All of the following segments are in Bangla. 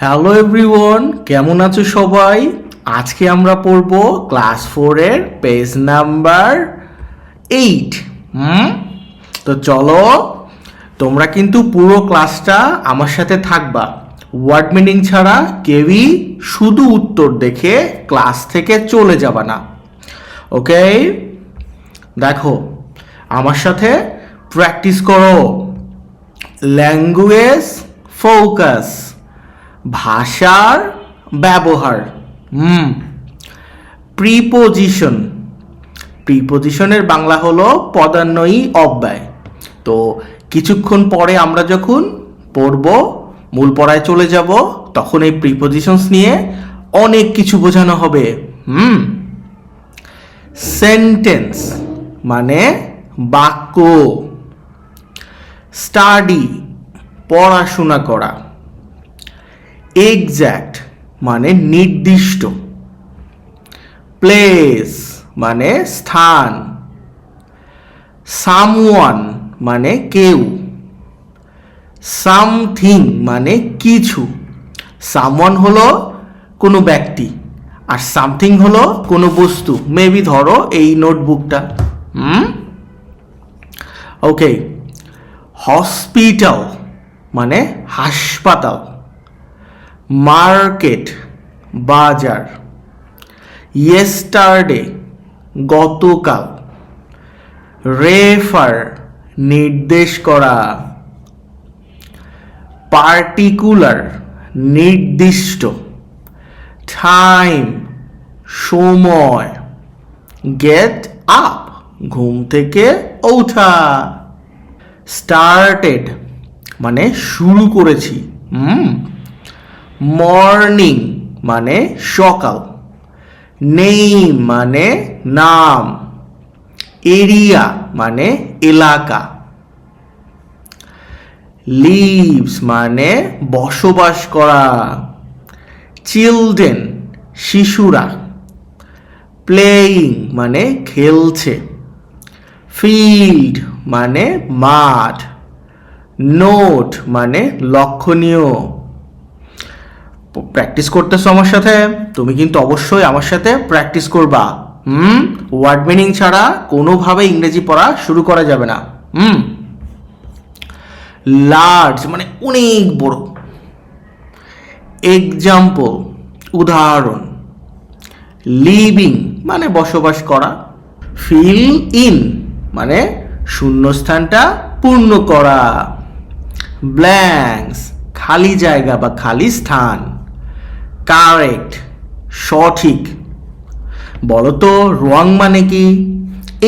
হ্যালো এভরিওয়ান, কেমন আছো সবাই? আজকে আমরা পড়ব ক্লাস 4 এর পেজ নাম্বার 8। তো চলো, তোমরা কিন্তু পুরো ক্লাসটা আমার সাথে থাকবা। ওয়ার্ড মিনিং ছাড়া কেউই শুধু উত্তর দেখে ক্লাস থেকে চলে যাবা না। ওকে, দেখো আমার সাথে প্র্যাকটিস করো। ল্যাঙ্গুয়েজ ফোকাস, ভাষার ব্যবহার। প্রিপোজিশন, প্রিপোজিশনের বাংলা হলো পদান্বয়ী অব্যয়। তো কিছুক্ষণ পরে আমরা যখন পড়ব, মূল পড়ায় চলে যাব, তখন এই প্রিপোজিশনস নিয়ে অনেক কিছু বোঝানো হবে। সেন্টেন্স মানে বাক্য। স্টাডি পড়াশোনা করা। এক্স্যাক্ট মানে নির্দিষ্ট। প্লেস মানে স্থান। সামওয়ান মানে কেউ। সামথিং মানে কিছু। সামওয়ান হলো কোনো ব্যক্তি, আর সামথিং হলো কোনো বস্তু। মেবি ধরো এই নোটবুকটা। ওকে, হসপিটাল মানে হাসপাতাল। মার্কেট বাজার। ইয়েস্টারডে গতকাল। রেফার নির্দেশ করা। পার্টিকুলার নির্দিষ্ট। টাইম সময়। গেট আপ ঘুম থেকে ওঠা। স্টার্টেড মানে শুরু করেছি। মর্নিং মানে সকাল। নেম মানে নাম। এরিয়া মানে এলাকা। লিভস মানে বসবাস করা। চিলড্রেন শিশুরা। প্লেয়িং মানে খেলছে। ফিল্ড মানে মাঠ। নোট মানে লক্ষণীয়। প্র্যাকটিস করতেছো আমার সাথে? তুমি কিন্তু অবশ্যই আমার সাথে প্র্যাকটিস করবা। ওয়ার্ড মিনিং ছাড়া কোনোভাবে ইংরেজি পড়া শুরু করা যাবে না। লার্জ মানে অনেক বড়। এক্সাম্পল উদাহরণ। লিভিং মানে বসবাস করা। ফিল ইন মানে শূন্যস্থানটা পূর্ণ করা। ব্ল্যাঙ্কস খালি জায়গা বা খালি স্থান। কারেক্ট সঠিক। বলো তো রং মানে কি?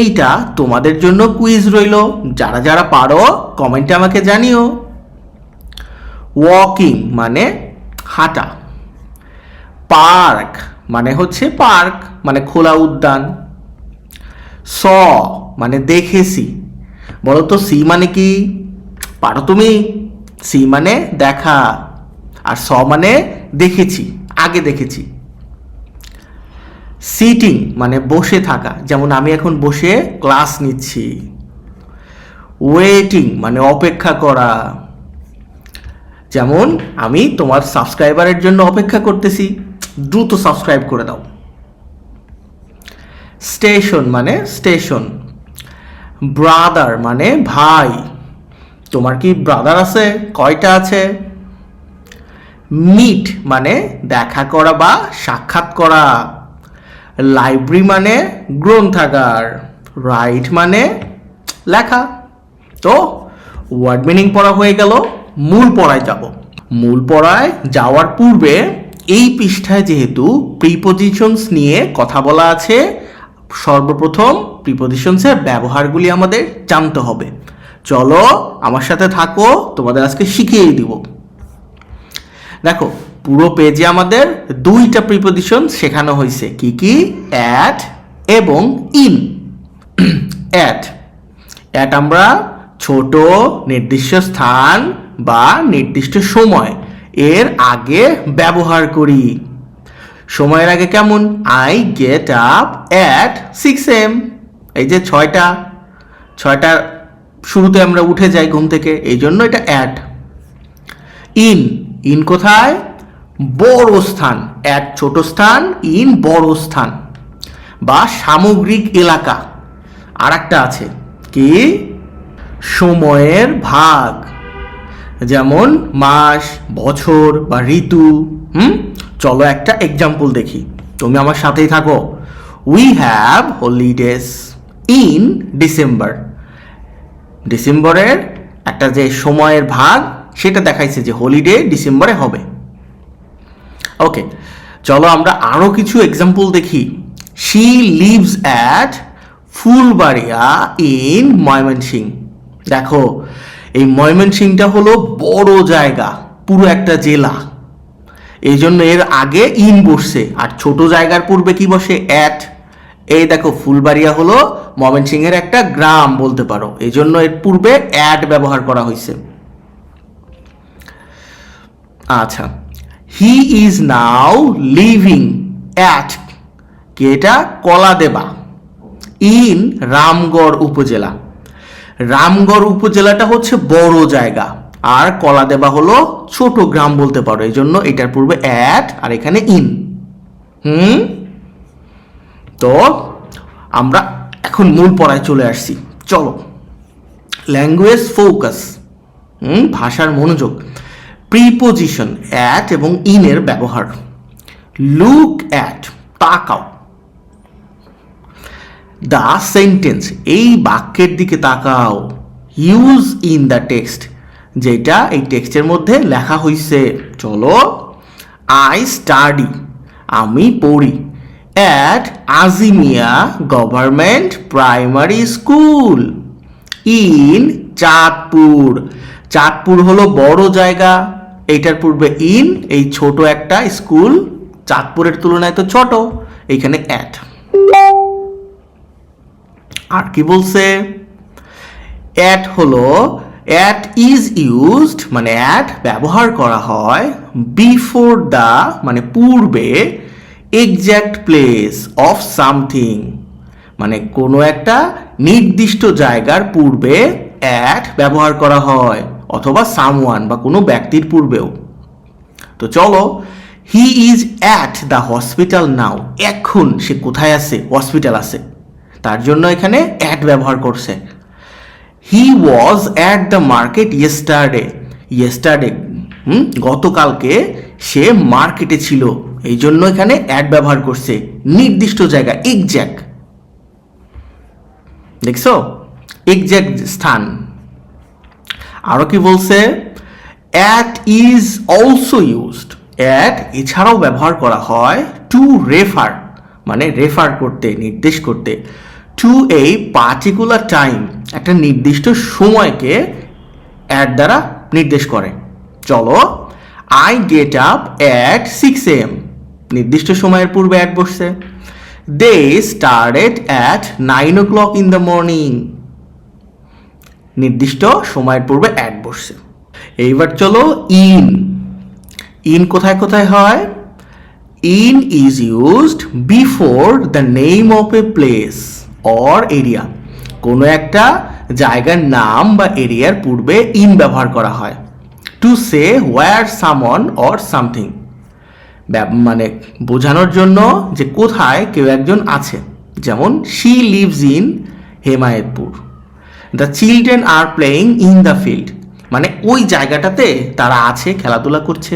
এইটা তোমাদের জন্য কুইজ রইল। যারা যারা পারো কমেন্টে আমাকে জানিও। ওয়াকিং মানে হাঁটা। পার্ক মানে হচ্ছে পার্ক মানে খোলা উদ্যান। স মানে দেখেছি। বলো তো সি মানে কি? পারো তুমি? সি মানে দেখা, আর স মানে দেখেছি, আগে দেখেছি। সিটিং মানে বসে থাকা, যেমন আমি এখন বসে ক্লাস নিচ্ছি। ওয়েটিং মানে অপেক্ষা করা, যেমন আমি তোমার সাবস্ক্রাইবারের জন্য অপেক্ষা করতেছি, দ্রুত সাবস্ক্রাইব করে দাও। স্টেশন মানে স্টেশন। ব্রাদার মানে ভাই। তোমার কি ব্রাদার আছে? কয়টা আছে? মিট মানে দেখা করা বা সাক্ষাৎ করা। লাইব্রেরি মানে গ্রন্থাগার। রাইট মানে লেখা। তো ওয়ার্ড মিনিং পড়া হয়ে গেল, মূল পড়ায় যাব। মূল পড়ায় যাওয়ার পূর্বে এই পৃষ্ঠায় যেহেতু প্রিপোজিশনস নিয়ে কথা বলা আছে, সর্বপ্রথম প্রিপোজিশনসের ব্যবহারগুলি আমাদের জানতে হবে। চলো আমার সাথে থাকো, তোমাদের আজকে শিখিয়ে দিব। দেখো পুরো পেজে আমাদের দুইটা প্রিপোজিশন শেখানো হয়েছে। কি কি? অ্যাট এবং ইন। অ্যাট অ্যাট আমরা ছোট নির্দিষ্ট স্থান বা নির্দিষ্ট সময় এর আগে ব্যবহার করি। সময়ের আগে কেমন? I get up at 6 AM। এই যে ছয়টা শুরুতে আমরা উঠে যাই ঘুম থেকে, এই জন্য এটা অ্যাট। ইন ইন কোথায়? বড় স্থান, অ্যাট ছোট স্থান, ইন বড় স্থান বা সামগ্রিক এলাকা। আর একটা আছে কি, সময়ের ভাগ, যেমন মাস, বছর বা ঋতু। চলো একটা এক্সাম্পল দেখি, তুমি আমার সাথেই থাকো। We have holidays in December. ডিসেম্বরের একটা যে সময়ের ভাগ সেটা দেখাইছে যে হলিডে ডিসেম্বরে হবে। ওকে, চলো আমরা আরো কিছু এক্সাম্পল দেখি। She lives at Phulbaria in Mymensingh. দেখো, এই ময়মনসিংটা হলো বড় জায়গা, পুরো একটা জেলা, এই জন্য এর আগে ইন বসছে, আর ছোট জায়গার পূর্বে কি বসে, অ্যাট। এই দেখো, ফুলবাড়িয়া হলো ময়মনসিং এর একটা গ্রাম বলতে পারো, এই জন্য এর পূর্বে অ্যাট ব্যবহার করা হয়েছে। আচ্ছা, he is now leaving at, কি এটা, কলাদেবা ইন রামগড় উপজেলা। রামগড় উপজেলাটা হচ্ছে বড় জায়গা, আর কলাদেবা হলো ছোট গ্রাম বলতে পারো, এই জন্য এটার পূর্বে অ্যাট আর এখানে ইন। তো আমরা এখন মূল পড়ায় চলে আসছি, চলো। ল্যাঙ্গুয়েজ ফোকাস, ভাষার মনোযোগ। প্রিপোজিশন, অ্যাট এবং ইনের ব্যবহার। লুক অ্যাট, তাকাও। দ্য সেন্টেন্স, এই বাক্যের দিকে তাকাও। ইউজ ইন দ্য টেক্সট, যেটা এই টেক্সটের মধ্যে লেখা হয়েছে। চলো, আই স্টাডি, আমি পড়ি, at Azimia government primary school in Chandpur. Chandpur হলো বড় জায়গা, এইটার পূর্বে ইন, এই ছোট একটা স্কুল চাঁদপুরের তুলনায় তো ছোট, এইখানে অ্যাট। আর কি বলছে, অ্যাট হলো, অ্যাট ইজ ইউজড মানে অ্যাট ব্যবহার করা হয় বিফোর দ্য মানে পূর্বে, এক্স্যাক্ট প্লেস অফ সামথিং মানে কোনো একটা নির্দিষ্ট জায়গার পূর্বে অ্যাট ব্যবহার করা হয়, অথবা সামওয়ান বা কোনো ব্যক্তির পূর্বেও। তো চলো, he is at the hospital নাও, এখন সে কোথায় আছে, হসপিটাল আছে, তার জন্য এখানে অ্যাট ব্যবহার করছে। He was at the market yesterday, yesterday গতকালকে সে মার্কেটে ছিল, এই জন্য এখানে অ্যাট ব্যবহার করছে, নির্দিষ্ট জায়গা, এক্স্যাক্ট। দেখছো, এক্স্যাক্ট স্থান। আরো কি বলছে, at is also used, at এছাড়াও ব্যবহার করা হয় টু রেফার মানে রেফার করতে, নির্দেশ করতে, টু এ পার্টিকুলার টাইম একটা নির্দিষ্ট সময়কে অ্যাট দ্বারা নির্দেশ করে। চলো, I get up at 6 AM, নির্দিষ্ট সময়ের পূর্বে অ্যাট বসছে। They started at 9 o'clock in the morning, নির্দিষ্ট সময়ের পূর্বে অ্যাট বসছে। এইবার চলো, ইন। ইন কোথায় কোথায় হয়, in is used before the name of a place or area, কোনো একটা জায়গার নাম বা এরিয়ার পূর্বে ইন ব্যবহার করা হয়। To say where someone or something মানে বোঝানোর জন্য যে কোথায় কেউ একজন আছে, যেমন she lives in Hemayetpur, the children are playing in the field মানে ওই জায়গাটাতে তারা আছে, খেলাধুলা করছে।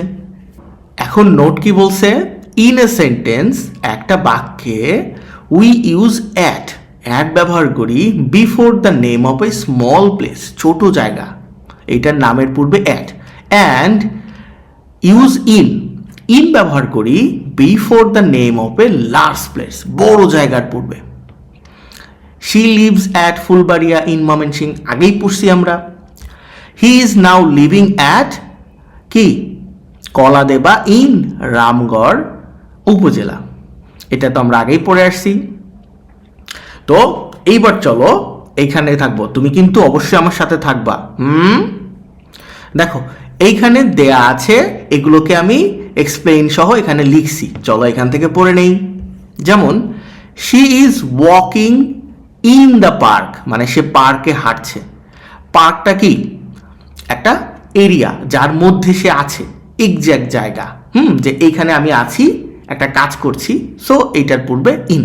এখন নোট কি বলছে, ইন এ সেন্টেন্স একটা বাক্যে উই ইউজ অ্যাট, অ্যাট ব্যবহার করি before the name of a small place ছোট জায়গা, এইটার নামের পূর্বে at, and use in, in ব্যবহার করি before the name of a large place বড় জায়গার পূর্বে। She lives at Phulbaria in Mymensingh, আগেই পড়ছি আমরা। He is now leaving at কি, কলাদেবা ইন রামগড় উপজেলা, এটা তো আমরা আগেই পড়ে আসছি। তো এইবার চলো এইখানে থাকবো, তুমি কিন্তু অবশ্যই আমার সাথে থাকবা। দেখো, এইখানে দেয়া আছে, এগুলোকে আমি এক্সপ্লেইন সহ এখানে লিখছি, চলো এখান থেকে পড়ে নেই। যেমন she is walking in the park মানে সে পার্কে হাঁটছে। পার্কটা কি, একটা এরিয়া যার মধ্যে সে আছে, এক্স্যাক্ট জায়গা, যে এইখানে আমি আছি, একটা কাজ করছি, সো এইটার পূর্বে ইন।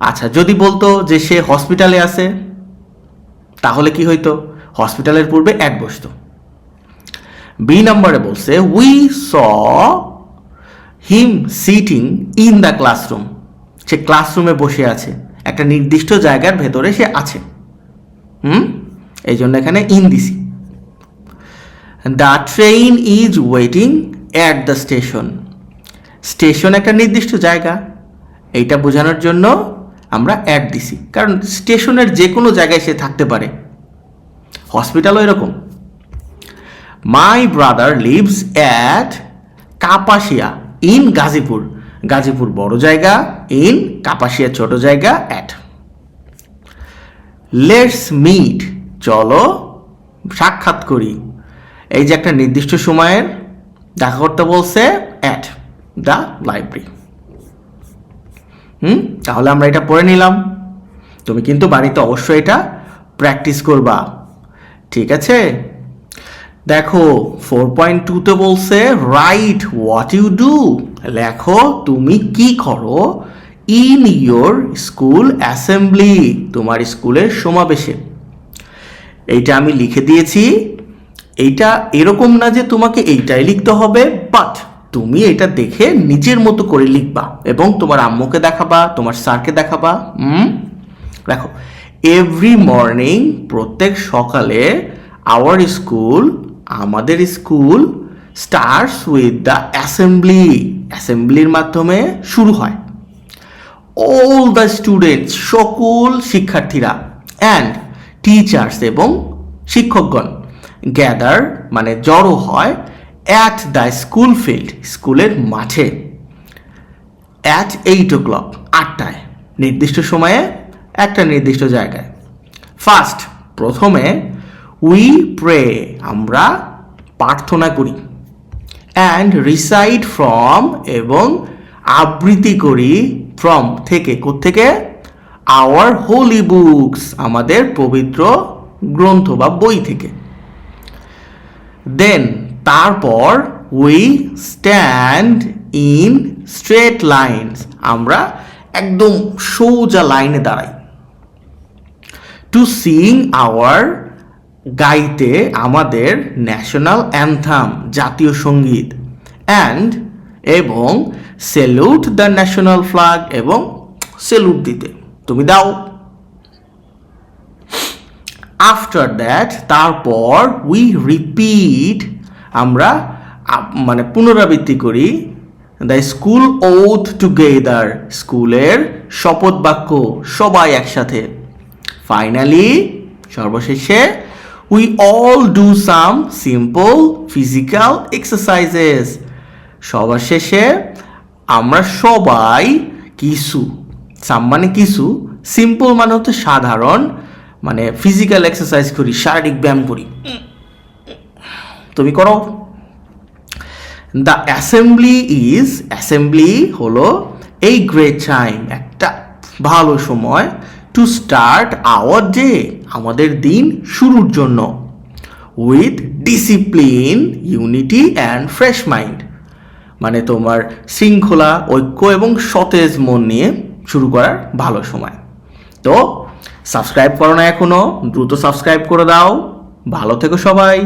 আচ্ছা, যদি বলতো যে সে হসপিটালে আছে, তাহলে কি হইতো? হসপিটালের পূর্বে অ্যাট বসতো। বি নম্বরে বলছে we saw him sitting in the classroom. সে ক্লাসরুমে বসে আছে, একটা নির্দিষ্ট জায়গার ভেতরে সে আছে। এই জন্য এখানে ইন দিছি। The train is waiting at the station. Station একটা নির্দিষ্ট জায়গা, এইটা বোঝানোর জন্য আমরা অ্যাট দিছি, কারণ স্টেশনের যে কোনো জায়গায় সে থাকতে পারে। হসপিটালও এরকম। My brother leaves at Kapasia in Gazipur. Gazipur বড় জায়গা, ইন কাপাসিয়া ছোট জায়গা, অ্যাট। লেটস মিট, চলো সাক্ষাৎ করি। এই যে একটা নির্দিষ্ট সময়ের দেখা করতে বলছে, অ্যাট দ্য লাইব্রেরি। তাহলে আমরা এটা পড়ে নিলাম। তুমি কিন্তু বাড়িতে অবশ্যই এটা প্র্যাকটিস করবা, ঠিক আছে? দেখো 4.2তে বলছে রাইট হোয়াট ইউ ডু। লেখো তুমি কি করো ইন ইয়োর স্কুল অ্যাসেম্বলি, তোমার স্কুলের সমাবেশে। এইটা আমি লিখে দিয়েছি। এইটা এরকম না যে তোমাকে এইটাই লিখতে হবে, বাট তুমি এটা দেখে নিজের মতো করে লিখবা এবং তোমার আম্মুকে দেখাবা, তোমার স্যারকে দেখাবা। দেখো, এভরি মর্নিং, প্রত্যেক সকালে, আওয়ার স্কুল, আমাদের স্কুল, স্টার্টস উইথ দ্য অ্যাসেম্বলি, অ্যাসেম্বলির মাধ্যমে শুরু হয়। অল দ্য স্টুডেন্টস, সকল শিক্ষার্থীরা, অ্যান্ড টিচার্স, এবং শিক্ষকগণ, গ্যাদার মানে জড়ো হয়, অ্যাট দ্য স্কুল ফিল্ড, স্কুলের মাঠে, অ্যাট 8 o'clock, 8টায়, নির্দিষ্ট সময়ে একটা নির্দিষ্ট জায়গায়। ফার্স্ট, প্রথমে, উই প্রে, আমরা প্রার্থনা করি, অ্যান্ড রিসাইট ফ্রম, এবং আবৃত্তি করি, ফ্রম থেকে, কোত্থেকে? আওয়ার হোলি বুকস, আমাদের পবিত্র গ্রন্থ বা বই থেকে। দেন, তারপর, we stand in straight lines, আমরা একদম সোজা লাইনে দাঁড়াই। টু সিং আওয়ার, গাইতে আমাদের ন্যাশনাল অ্যান্থাম, জাতীয় সঙ্গীত, অ্যান্ড, এবং সেলুট দ্য ন্যাশনাল ফ্ল্যাগ, এবং সেলুট দিতে, তুমি দাও। আফটার দ্যাট, তারপর, উই রিপিট, আমরা মানে পুনরাবৃত্তি করি, দ্য স্কুল ওথ টুগেদার, স্কুলের শপথ বাক্য, সবাই একসাথে। ফাইনালি, সর্বশেষে, we all do some simple physical exercises, সবার শেষে আমরা সবাই কিছু, সাম মানে কিছু, সিম্পল মানে হচ্ছে সাধারণ, মানে ফিজিক্যাল এক্সারসাইজ করি, শারীরিক ব্যায়াম করি। তুমি করো। দ্য অ্যাসেম্বলি ইজ, অ্যাসেম্বলি হলো এই গ্রেট টাইম, একটা ভালো সময়, টু স্টার্ট আওয়ার ডে, আমাদের দিন শুরুর জন্য, with discipline, unity and fresh mind, মানে তোমার শৃঙ্খলা, ঐক্য এবং সতেজ মন নিয়ে শুরু করার ভালো সময়। তো সাবস্ক্রাইব করো না এখনো, দ্রুত সাবস্ক্রাইব করে দাও। ভালো থেকো সবাই।